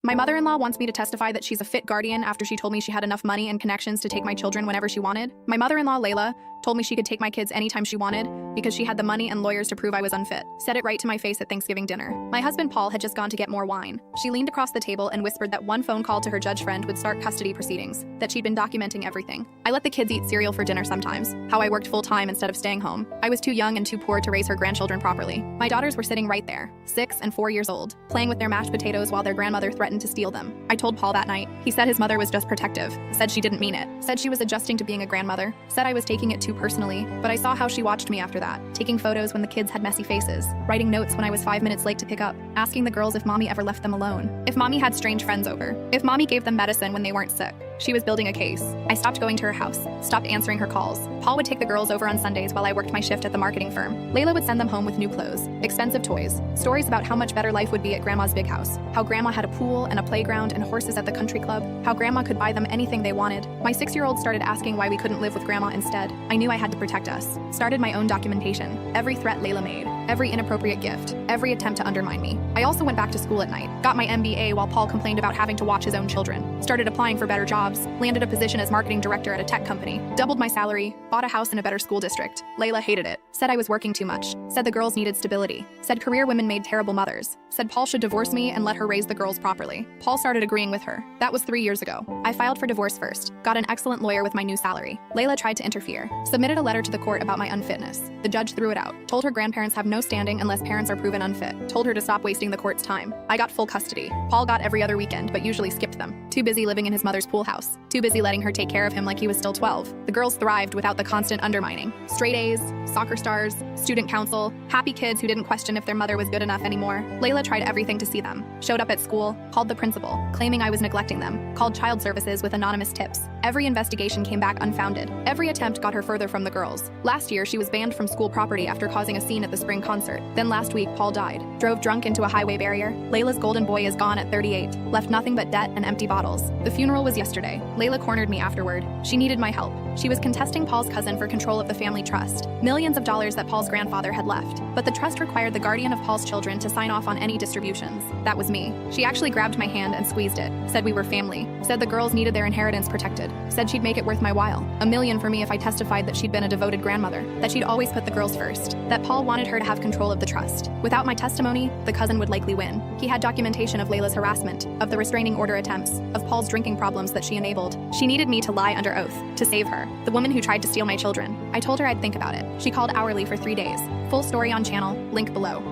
My mother-in-law wants me to testify that she's a fit guardian after she told me she had enough money and connections to take my children whenever she wanted. My mother-in-law, Layla, told me she could take my kids anytime she wanted because she had the money and lawyers to prove I was unfit. Said it right to my face at Thanksgiving dinner. My husband, Paul, had just gone to get more wine. She leaned across the table and whispered that one phone call to her judge friend would start custody proceedings, that she'd been documenting everything. I let the kids eat cereal for dinner sometimes, how I worked full-time instead of staying home. I was too young and too poor to raise her grandchildren properly. My daughters were sitting right there, 6 and 4 years old, playing with their mashed potatoes while their grandmother threatened to steal them. I told Paul that night. He said his mother was just protective, said she didn't mean it, said she was adjusting to being a grandmother, said I was taking it too personally, but I saw how she watched me after that, taking photos when the kids had messy faces, writing notes when I was 5 minutes late to pick up, asking the girls if mommy ever left them alone, if mommy had strange friends over, if mommy gave them medicine when they weren't sick. She was building a case. I stopped going to her house, stopped answering her calls. Paul would take the girls over on Sundays while I worked my shift at the marketing firm. Layla would send them home with new clothes, expensive toys, stories about how much better life would be at grandma's big house, how grandma had a pool and a playground and horses at the country club, how grandma could buy them anything they wanted. My 6-year-old started asking why we couldn't live with grandma instead. I knew I had to protect us. Started my own documentation. Every threat Layla made, every inappropriate gift, every attempt to undermine me. I also went back to school at night, got my MBA while Paul complained about having to watch his own children, started applying for better jobs, landed a position as marketing director at a tech company, doubled my salary, bought a house in a better school district. Layla hated it, said I was working too much, said the girls needed stability, said career women made terrible mothers, said Paul should divorce me and let her raise the girls properly. Paul started agreeing with her. That was 3 years ago. I filed for divorce first, got an excellent lawyer with my new salary. Layla tried to interfere, submitted a letter to the court about my unfitness. The judge threw it out, told her grandparents have no standing unless parents are proven unfit, told her to stop wasting the court's time. I got full custody. Paul got every other weekend, but usually skipped them. Too busy living in his mother's pool house. Too busy letting her take care of him like he was still 12. The girls thrived without the constant undermining. Straight A's, soccer stars, student council, happy kids who didn't question if their mother was good enough anymore. Layla tried everything to see them. Showed up at school, called the principal, claiming I was neglecting them, called child services with anonymous tips. Every investigation came back unfounded. Every attempt got her further from the girls. Last year, she was banned from school property after causing a scene at the spring concert. Then last week, Paul died. Drove drunk into a highway barrier. Layla's golden boy is gone at 38. Left nothing but debt and empty bottles. The funeral was yesterday. Layla cornered me afterward. She needed my help. She was contesting Paul's cousin for control of the family trust. Millions of dollars that Paul's grandfather had left. But the trust required the guardian of Paul's children to sign off on any distributions. That was me. She actually grabbed my hand and squeezed it. Said we were family. Said the girls needed their inheritance protected. Said she'd make it worth my while. $1 million for me if I testified that she'd been a devoted grandmother. That she'd always put the girls first. That Paul wanted her to have control of the trust. Without my testimony, the cousin would likely win. He had documentation of Layla's harassment, of the restraining order attempts, of Paul's drinking problems that she enabled. She needed me to lie under oath, to save her. The woman who tried to steal my children. I told her I'd think about it. She called hourly for 3 days. Full story on channel, link below.